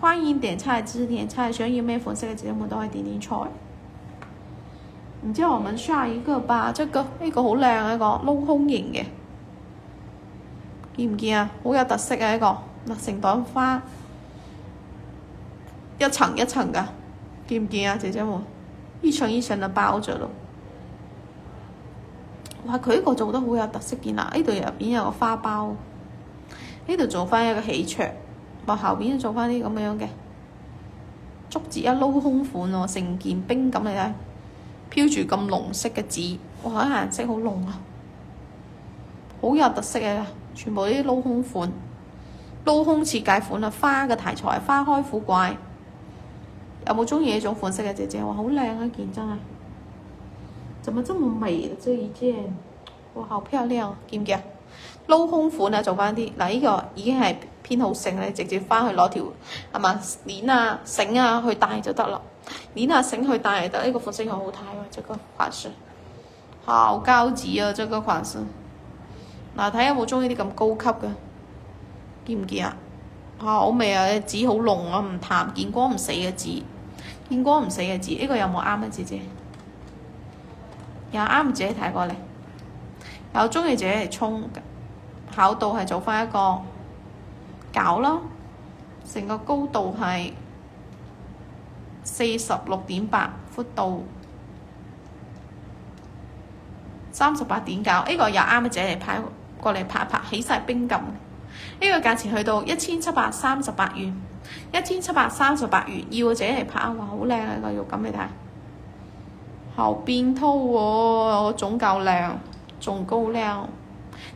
歡迎點菜支持點菜，想要咩款式嘅姐姐們都可以點點菜。然之後我們下一個吧，呢個好靚一個鏤空型嘅，見唔見啊？好有特色嘅一個，嗱，成朵花一層一層㗎，見唔見啊？姐姐們，一層一層的包着咯。哇！佢呢個做得好有特色，見啦，呢度入邊有個花苞，呢度做翻一個喜鵲，話後邊做翻啲咁樣嘅竹節一鏤空款喎，成件冰咁嚟睇，飄住咁濃色嘅紙，哇！顏色好濃啊，好有特色嘅，全部啲鏤空款、鏤空設計款啊，花嘅題材，花開富貴。有冇中意呢種款式嘅姐姐？哇，好靚啊件真係，怎麼這麼美的這一件？哇，好漂亮，見唔見啊？鏤空款啊，做翻啲嗱，呢個已經係偏好性啦，你直接翻去攞條係嘛鏈啊繩啊去戴就得啦，鏈啊繩去戴就得。呢個款式好好睇啊，這個款式好高級啊，這個款式。嗱，睇有冇中意啲咁高級嘅，見唔見啊？好味啊！紙好濃啊，唔淡，見光唔死嘅紙，見光唔死嘅紙。呢個有冇啱啊，姐姐？有啱自己睇過嚟。有中意自己嚟沖，厚度係做翻一個餃啦，成個高度係46.8，闊度38.9。呢個有啱嘅自己嚟拍過嚟拍一拍，起晒冰咁。呢個價錢去到1738元，1738元，要嘅自己嚟拍，哇，好靚啊！個肉感你睇，好變透喎，種夠靚，仲高靚，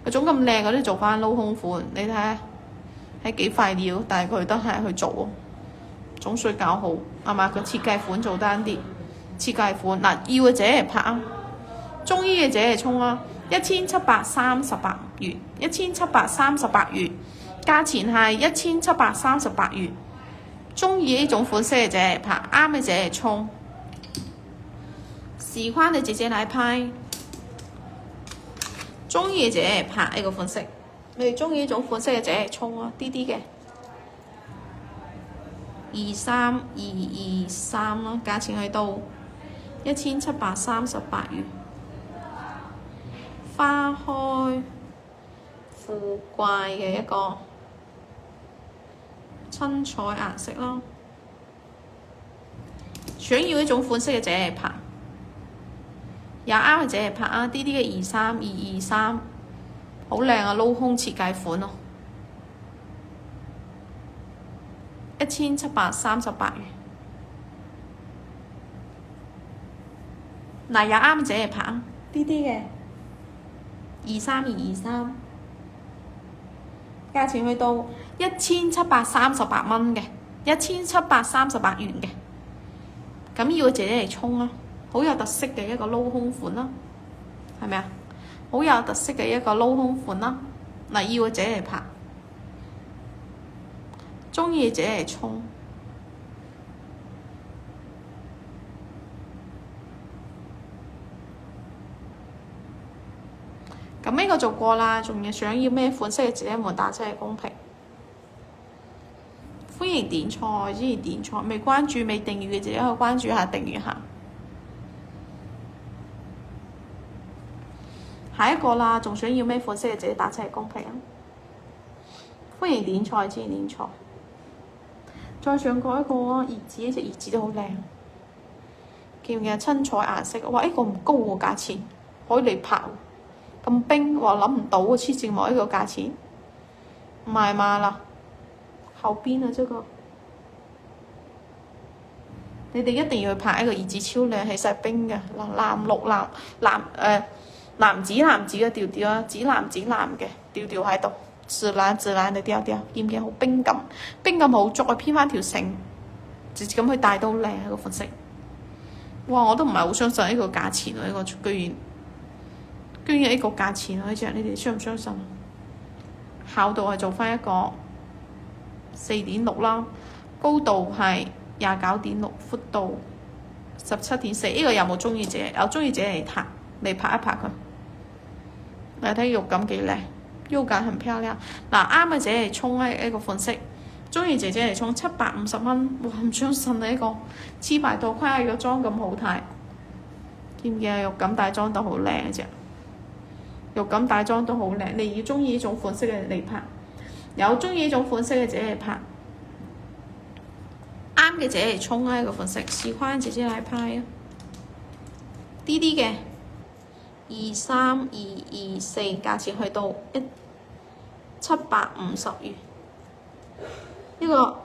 個種咁靚嗰啲做翻鏤空款，你睇下係幾塊料，但係佢都係去做，種水較好，係嘛？佢設計款做單啲，設計款嗱，要嘅自己嚟拍啊，中意嘅自己嚟沖啊，1738元，1738元。價錢係1738元，中意呢種款式嘅姐姐拍，啱嘅姐姐沖，喜歡嘅姐姐來拍，中意嘅姐姐拍呢個款式。你哋中意呢種款式嘅姐姐沖啊，啲啲嘅23223啦，價錢去到1738元，花開富貴嘅一個春彩顏色啦，想要呢種款式嘅姐姐拍，有啱嘅姐姐拍啊！啲啲嘅23223，好靚啊！鏤空設計款咯，1738元。嗱，有啱嘅姐姐拍啊！啲啲嘅23223。價錢去到1738蚊嘅，1738元嘅，咁要姐姐嚟沖啊，好有特色嘅一個鏤空款啦，係咪啊？好有特色嘅一個鏤空款啦，嗱，要姐姐嚟拍，中意姐姐嚟沖。咁呢個做過啦，仲要想要咩款式嘅姐姐們打出嚟公屏，歡迎點菜，歡迎點菜，未關注未訂閱嘅姐姐可以關注下訂閱下。下一個啦，仲想要咩款式嘅姐姐打出嚟公屏啊！歡迎點菜，歡迎點菜。再上過一個啊，葉子，呢隻葉子都好靚，見唔見啊？春彩顏色，哇！呢個唔高喎，價錢可以嚟拍。咁冰，我諗唔到啊！黐線喎，呢個價錢唔係嘛啦，後邊啊，這個你哋一定要去拍一個葉子超靚，起晒冰嘅藍綠藍紫嘅調調啊，紫藍嘅調調喺度，紫藍嘅調調，見唔見好冰感？冰感好足啊，編翻條繩，直接咁去戴到靚個款式。哇！我都唔係好相信呢個價錢喎，呢個居然呢個價錢啊！呢隻你哋相唔相信？厚度係做翻一個4.6啦，高度係29.6，闊度17.4。呢個有冇中意姐？有中意姐嚟拍一拍佢。你睇肉感幾靚，腰感很漂亮。嗱，啱嘅姐嚟沖呢個款式，中意姐姐嚟沖750蚊，哇！唔相信啊，呢個黐埋套跨個妝咁好睇，見唔見啊？肉感大妝都好靚隻，肉感大妝都好靚。你要中意呢種款式嘅嚟拍，有中意呢種款式嘅姐姐嚟拍，啱嘅姐姐嚟沖啊！呢個款式，試翻姐姐嚟拍啊！啲啲嘅23224，價錢去到750元。呢個